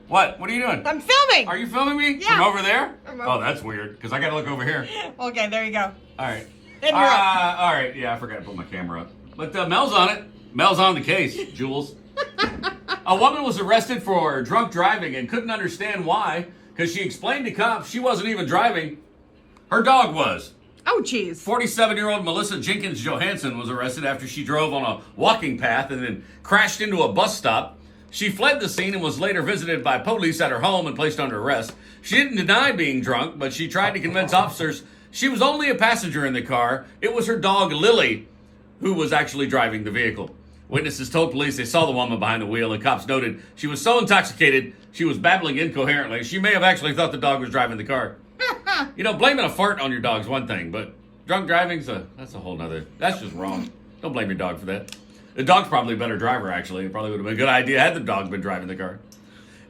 What? What are you doing? I'm filming. Are you filming me? Yeah. From over there? Over- Oh, that's weird, because I got to look over here. Okay, there you go. All right. And you're up. All right. Yeah, I forgot to put my camera up. But Mel's on it. Mel's on the case, Jules. A woman was arrested for drunk driving and couldn't understand why, because she explained to cops she wasn't even driving. Her dog was. Oh, jeez. 47-year-old Melissa Jenkins Johansson was arrested after she drove on a walking path and then crashed into a bus stop. She fled the scene and was later visited by police at her home and placed under arrest. She didn't deny being drunk, but she tried to convince officers she was only a passenger in the car. It was her dog, Lily, who was actually driving the vehicle. Witnesses told police they saw the woman behind the wheel, and cops noted she was so intoxicated she was babbling incoherently. She may have actually thought the dog was driving the car. You know, blaming a fart on your dog's one thing, but drunk driving's that's a whole nother. That's just wrong. Don't blame your dog for that. The dog's probably a better driver, actually. It probably would have been a good idea had the dog been driving the car.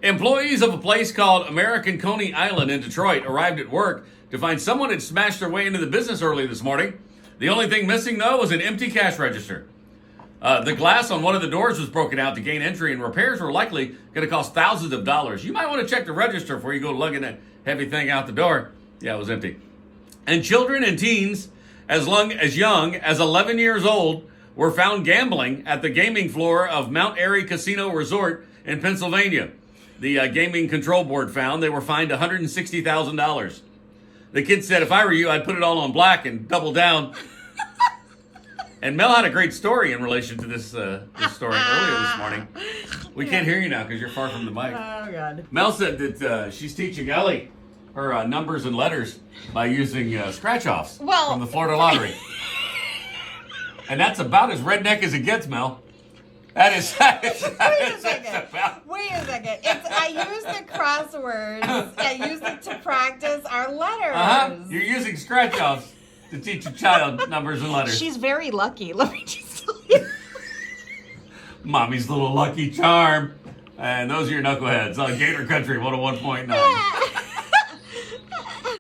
Employees of a place called American Coney Island in Detroit arrived at work to find someone had smashed their way into the business early this morning. The only thing missing, though, was an empty cash register. The glass on one of the doors was broken out to gain entry, and repairs were likely going to cost thousands of dollars. You might want to check the register before you go lugging that heavy thing out the door. Yeah, it was empty. And children and teens as young as 11 years old were found gambling at the gaming floor of Mount Airy Casino Resort in Pennsylvania. The Gaming Control Board found they were fined $160,000. The kid said, if I were you, I'd put it all on black and double down. And Mel had a great story in relation to this story earlier this morning. We can't hear you now because you're far from the mic. Oh, God. Mel said that she's teaching Ellie her numbers and letters by using scratch-offs from the Florida Lottery. And that's about as redneck as it gets, Mel. Wait a second. I use the crosswords. I use it to practice our letters. You're using scratch-offs to teach a child numbers and letters. She's very lucky. Let me just tell you. Mommy's little lucky charm. And those are your knuckleheads on Gator Country 101.9.